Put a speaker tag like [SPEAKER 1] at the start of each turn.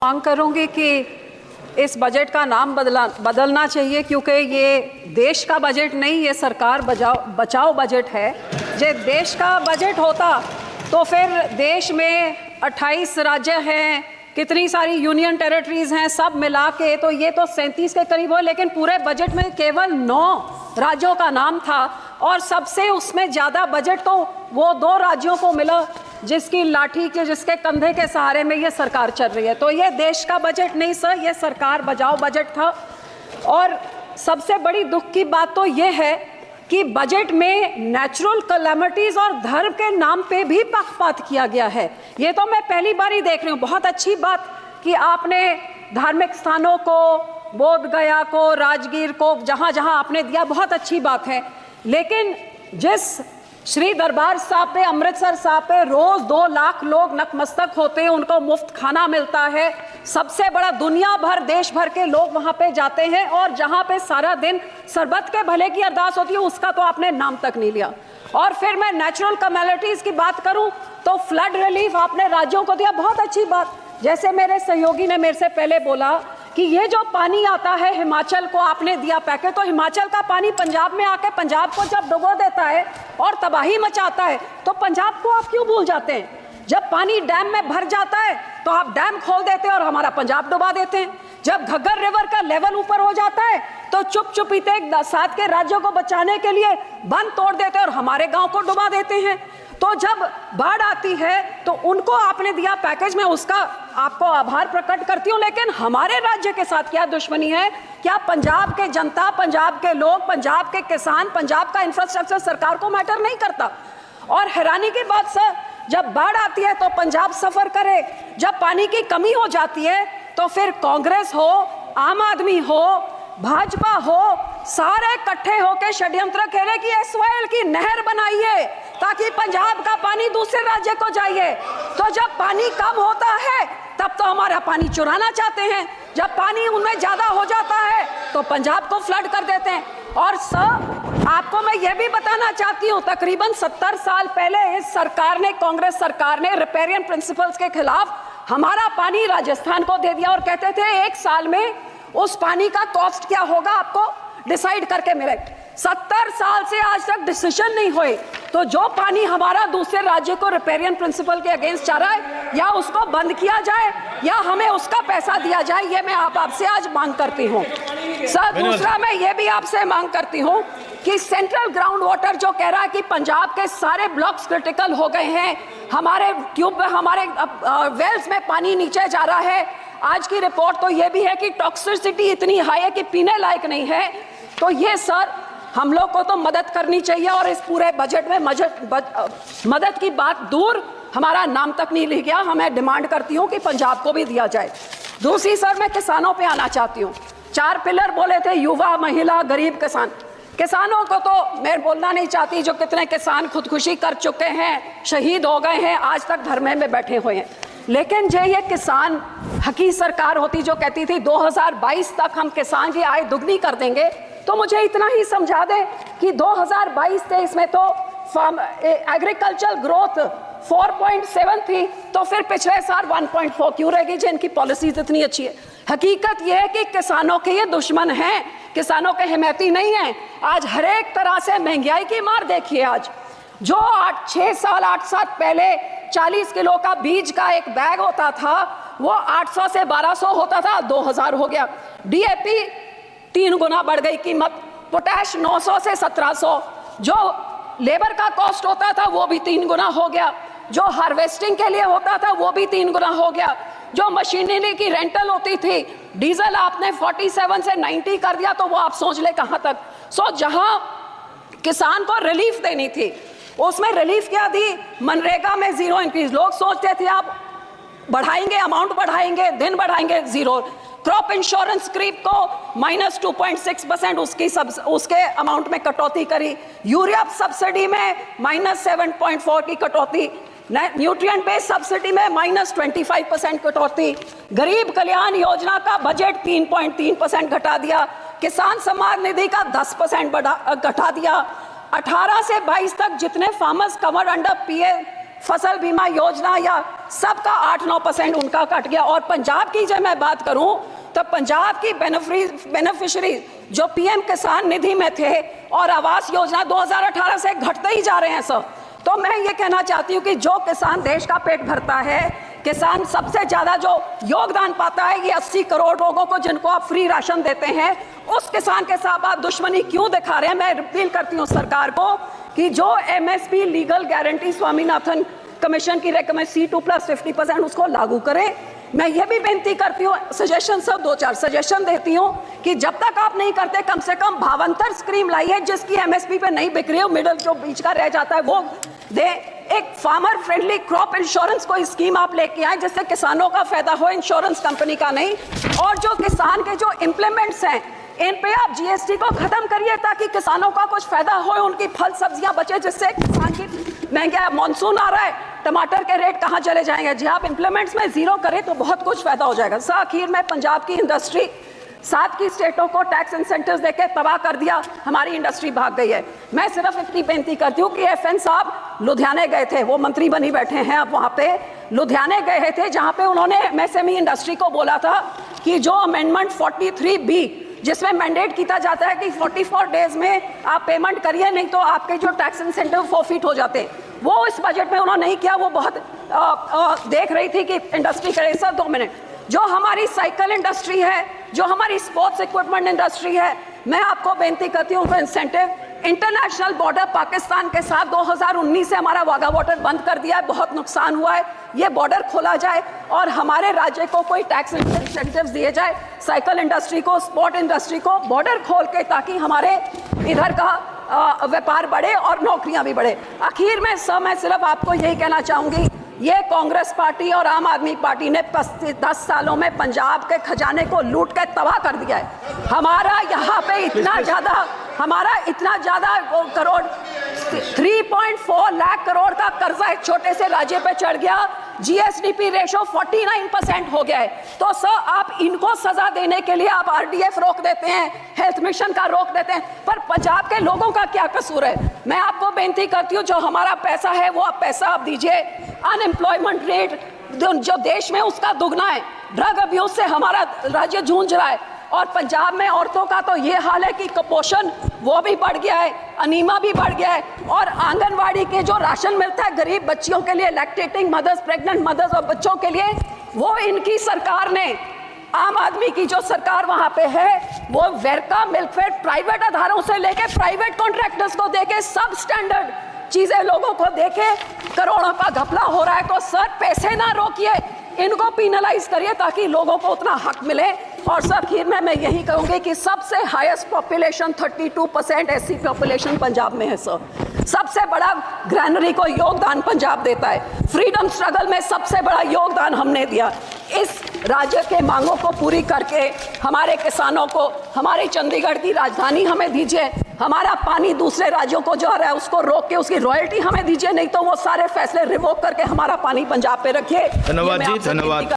[SPEAKER 1] मांग करूंगी कि इस बजट का नाम बदलना चाहिए, क्योंकि ये देश का बजट नहीं, ये सरकार बचाओ बजट है। जो देश का बजट होता तो फिर देश में 28 राज्य हैं, कितनी सारी यूनियन टेरिटरीज हैं, सब मिला के तो ये तो 37 के करीब हो, लेकिन पूरे बजट में केवल 9 राज्यों का नाम था और सबसे उसमें ज़्यादा बजट तो वो 2 राज्यों को मिला जिसकी लाठी के जिसके कंधे के सहारे में ये सरकार चल रही है। तो ये देश का बजट नहीं सर, ये सरकार बचाओ बजट था। और सबसे बड़ी दुख की बात तो ये है कि बजट में नेचुरल कैलेमिटीज़ और धर्म के नाम पे भी पक्षपात किया गया है। ये तो मैं पहली बार ही देख रही हूँ। बहुत अच्छी बात कि आपने धार्मिक स्थानों को, बोध गया को, राजगीर को, जहाँ जहाँ आपने दिया, बहुत अच्छी बात है। लेकिन जिस श्री दरबार साहब पे, अमृतसर साहब पे रोज 2 लाख लोग नतमस्तक होते हैं, उनको मुफ्त खाना मिलता है, सबसे बड़ा दुनिया भर देश भर के लोग वहां पे जाते हैं, और जहां पे सारा दिन सरबत के भले की अरदास होती है, उसका तो आपने नाम तक नहीं लिया। और फिर मैं नेचुरल कैलेमिटीज की बात करूं तो फ्लड रिलीफ आपने राज्यों को दिया, बहुत अच्छी बात। जैसे मेरे सहयोगी ने मेरे से पहले बोला कि ये जो पानी आता है हिमाचल को आपने दिया पैकेज, तो हिमाचल का पानी पंजाब में आके पंजाब को जब डुबो देता है और तबाही मचाता है, तो पंजाब को आप क्यों भूल जाते हैं? जब पानी डैम में भर जाता है तो आप डैम खोल देते हैं और हमारा पंजाब डुबा देते हैं। जब घग्गर रिवर का लेवल ऊपर हो जाता है तो चुपचुपीते 7 के राज्यों को बचाने के लिए बंद तोड़ देते हैं और हमारे गांव को डुबा देते हैं। तो जब बाढ़ आती है तो उनको आपने दिया पैकेज, में उसका आपको आभार प्रकट करती हूँ, लेकिन हमारे राज्य के साथ क्या दुश्मनी है? क्या पंजाब के जनता, पंजाब के लोग, पंजाब के किसान, पंजाब का इंफ्रास्ट्रक्चर सरकार को मैटर नहीं करता? और हैरानी की बात सर, जब बाढ़ आती है तो पंजाब सफर करे, जब पानी की कमी हो जाती है तो फिर कांग्रेस हो, आम आदमी हो, भाजपा हो, सारे इकट्ठे होकर षड्यंत्र खेले कि एसवाईएल की नहर बनाइए ताकि पंजाब का पानी दूसरे राज्य को जाइए। तो जब पानी कम होता है तब तो हमारा पानी चुराना चाहते हैं, जब पानी उनमें ज्यादा हो जाता है तो पंजाब को फ्लड कर देते हैं। और सर आपको मैं ये भी बताना चाहती हूँ, तकरीबन 70 साल पहले इस सरकार ने, कांग्रेस सरकार ने रिपेरियन प्रिंसिपल्स के खिलाफ हमारा पानी राजस्थान को दे दिया और कहते थे 1 साल में उस पानी का कॉस्ट क्या होगा आपको डिसाइड करके मिले। 70 साल से आज तक डिसीजन नहीं हुए। तो जो पानी हमारा दूसरे राज्य को रिपेरियन प्रिंसिपल के अगेंस्ट जा रहा है, या उसको बंद किया जाए या हमें उसका पैसा दिया जाए, ये मैं आपसे आज मांग करती हूँ। सर दूसरा मैं ये भी आपसे मांग करती हूँ कि सेंट्रल ग्राउंड वाटर जो कह रहा है कि पंजाब के सारे ब्लॉक्स क्रिटिकल हो गए हैं, हमारे ट्यूब में, हमारे वेल्स में पानी नीचे जा रहा है। आज की रिपोर्ट तो ये भी है कि टॉक्सिसिटी इतनी हाई है कि पीने लायक नहीं है। तो ये सर हम लोग को तो मदद करनी चाहिए, और इस पूरे बजट में मदद की बात दूर, हमारा नाम तक नहीं लिख गया। हमें डिमांड करती हूँ कि पंजाब को भी दिया जाए। दूसरी सर मैं किसानों पे आना चाहती हूँ। 4 पिलर बोले थे, युवा, महिला, गरीब, किसान। किसानों को तो मैं बोलना नहीं चाहती, जो कितने किसान खुदकुशी कर चुके हैं, शहीद हो गए हैं, आज तक धरने में बैठे हुए हैं। लेकिन जो ये किसान हकी सरकार होती जो कहती थी 2022 तक हम किसान की आय दुगनी कर देंगे, तो मुझे इतना ही समझा दें कि 2022-23 में तो एग्रीकल्चर ग्रोथ 4.7 थी, तो फिर पिछले साल 1.4 क्यों रहेगी जिनकी पॉलिसीज इतनी अच्छी है? हकीकत यह है कि किसानों के ये दुश्मन हैं, किसानों के हिमैती नहीं हैं। आज हर एक तरह से महंगाई की मार देखिए। आज जो 8 साल पहले 40 किलो का बीज का एक बैग होता था, वो 800 से 1200 होता था, 2000 हो गया। डीएपी 3 गुना बढ़ गई कीमत, पोटैश 900 से 1700, जो लेबर का कॉस्ट होता था वो भी 3 गुना हो गया, जो हार्वेस्टिंग के लिए होता था वो भी 3 गुना हो गया, जो मशीनरी की रेंटल होती थी, डीजल आपने 47 से 90 कर दिया, तो वो आप सोच ले कहां तक। सो जहां किसान को रिलीफ देनी थी उसमें रिलीफ क्या दी? मनरेगा में 0 इंक्रीज। लोग सोचते थे आप बढ़ाएंगे, अमाउंट बढ़ाएंगे, दिन बढ़ाएंगे, 0। क्रॉप इंश्योरेंस क्रीप को -2.6% उसके अमाउंट में कटौती करी। यूरिया सब्सिडी में -7.4 की कटौती, न्यूट्रिएंट बेस्ड सब्सिडी में -25% कटौती। गरीब कल्याण योजना का बजट 3.3% घटा दिया। किसान सम्मान निधि का 10% घटा दिया। 18 से 22 तक जितने फार्मर्स कवर्ड अंडर पीएम फसल बीमा योजना या सबका 8-9% उनका कट गया। और पंजाब की जब मैं बात करूं तो पंजाब की बेनिफिशियरी जो पीएम किसान निधि में थे और आवास योजना 2018 से घटते ही जा रहे हैं सर। तो मैं ये कहना चाहती हूँ कि जो किसान देश का पेट भरता है, किसान सबसे ज्यादा जो योगदान पाता है, ये 80 करोड़ लोगों को जिनको आप फ्री राशन देते हैं, उस किसान के साथ आप दुश्मनी क्यों दिखा रहे हैं? मैं अपील करती हूँ सरकार को कि जो MSP legal guarantee Swaminathan commission की रेकमेंड C2+50% उसको लागू करें। मैं ये भी बेनती करती हूँ, सजेशन सब 2-4 सजेशन देती हूँ कि जब तक आप नहीं करते कम से कम भावांतर स्कीम लाइए जिसकी एमएसपी पे नहीं बिक रही हो, मिडल जो बीच का रह जाता है वो दे। एक फार्मर फ्रेंडली क्रॉप इंश्योरेंस कोई स्कीम आप लेके आए जिससे किसानों का फायदा हो, इंश्योरेंस कंपनी का नहीं। और जो किसान के जो इम्प्लीमेंट्स हैं इन पे आप जीएसटी को खत्म करिए ताकि किसानों का कुछ फायदा हो, उनकी फल सब्जियां बचे, जिससे किसान की महंगा मानसून आ रहा है, टमाटर के रेट कहाँ चले जाएंगे। जी आप इम्प्लीमेंट्स में जीरो करें तो बहुत कुछ फायदा हो जाएगा। सर आखिर में पंजाब की इंडस्ट्री 7 की स्टेटों को टैक्स इंसेंटिव्स देके तबाह कर दिया, हमारी इंडस्ट्री भाग गई है। मैं सिर्फ इतनी बेनती करती हूँ कि FN साहब लुधियाने गए थे, वो मंत्री बनी बैठे हैं अब वहाँ पे, लुधियाने गए थे जहाँ पे उन्होंने MSME इंडस्ट्री को बोला था कि जो अमेंडमेंट 43B जिसमें मैंडेट किया जाता है कि 44 डेज में आप पेमेंट करिए, नहीं तो आपके जो टैक्स इंसेंटिव फोरफिट हो जाते हैं, वो इस बजट में उन्होंने नहीं किया। वो बहुत देख रही थी कि इंडस्ट्री करे। सर 2 मिनट, जो हमारी साइकिल इंडस्ट्री है, जो हमारी स्पोर्ट्स इक्विपमेंट इंडस्ट्री है, मैं आपको बेनती करती हूँ इंसेंटिव इंटरनेशनल बॉर्डर पाकिस्तान के साथ 2019 से हमारा वाघा बॉर्डर बंद कर दिया है, बहुत नुकसान हुआ है। ये बॉर्डर खोला जाए और हमारे राज्य को कोई टैक्स इंसेंटिव्स दिए जाए, साइकिल इंडस्ट्री को, स्पोर्ट इंडस्ट्री को बॉर्डर खोल के, ताकि हमारे इधर का व्यापार बढ़े और नौकरियां भी बढ़े। आखिर में सर मैं सिर्फ आपको यही कहना चाहूंगी, ये कांग्रेस पार्टी और आम आदमी पार्टी ने 10 सालों में पंजाब के खजाने को लूट के तबाह कर दिया है। हमारा यहाँ पे इतना ज्यादा करोड़ 3.4 लाख करोड़ का कर्जा एक छोटे से राज्य पे चढ़ गया, GSDP रेशो 49% हो गया है। तो सर आप इनको सजा देने के लिए आप RDF रोक देते हैं, हेल्थ मिशन का रोक देते हैं, पर पंजाब के लोगों का क्या कसूर है? मैं आपको बेनती करती हूँ, जो हमारा पैसा है वो पैसा आप दीजिए। अनएम्प्लॉयमेंट रेट जो देश में उसका दुगना है, ड्रग अब्यूज से हमारा राज्य जूझ रहा है, और पंजाब में औरतों का तो ये हाल है कि कुपोषण वो भी बढ़ गया है, अनीमा भी बढ़ गया है, और आंगनवाड़ी के जो राशन मिलता है गरीब बच्चियों के लिए, लैक्टेटिंग मदर्स, प्रेग्नेंट मदर्स और बच्चों के लिए, वो इनकी सरकार ने, आम आदमी की जो सरकार वहां पे है, वो वेरका मिल्कफेड प्राइवेट आधारों से लेके प्राइवेट कॉन्ट्रैक्टर्स को देके सब स्टैंडर्ड चीजें लोगों को देके करोड़ों का घपला हो रहा है। तो सर पैसे ना रोकिए, इनको पिनलाइज करिए ताकि लोगों को उतना हक मिले। और सर आखिर में मैं यही कहूंगी कि सबसे highest population 32% SC population Punjab में है सर। सबसे बड़ा ग्रैनरी को योगदान पंजाब देता है। फ्रीडम स्ट्रगल में सबसे बड़ा योगदान हमने दिया। इस राज्य के मांगों को पूरी करके हमारे किसानों को हमारी चंडीगढ़ की राजधानी हमें दीजिए, हमारा पानी दूसरे राज्यों को जो आ रहा है उसको रोक के उसकी रॉयल्टी हमें दीजिए, नहीं तो वो सारे फैसले रिवोक करके हमारा पानी पंजाब पे रखिए।
[SPEAKER 2] धन्यवाद जी, धन्यवाद।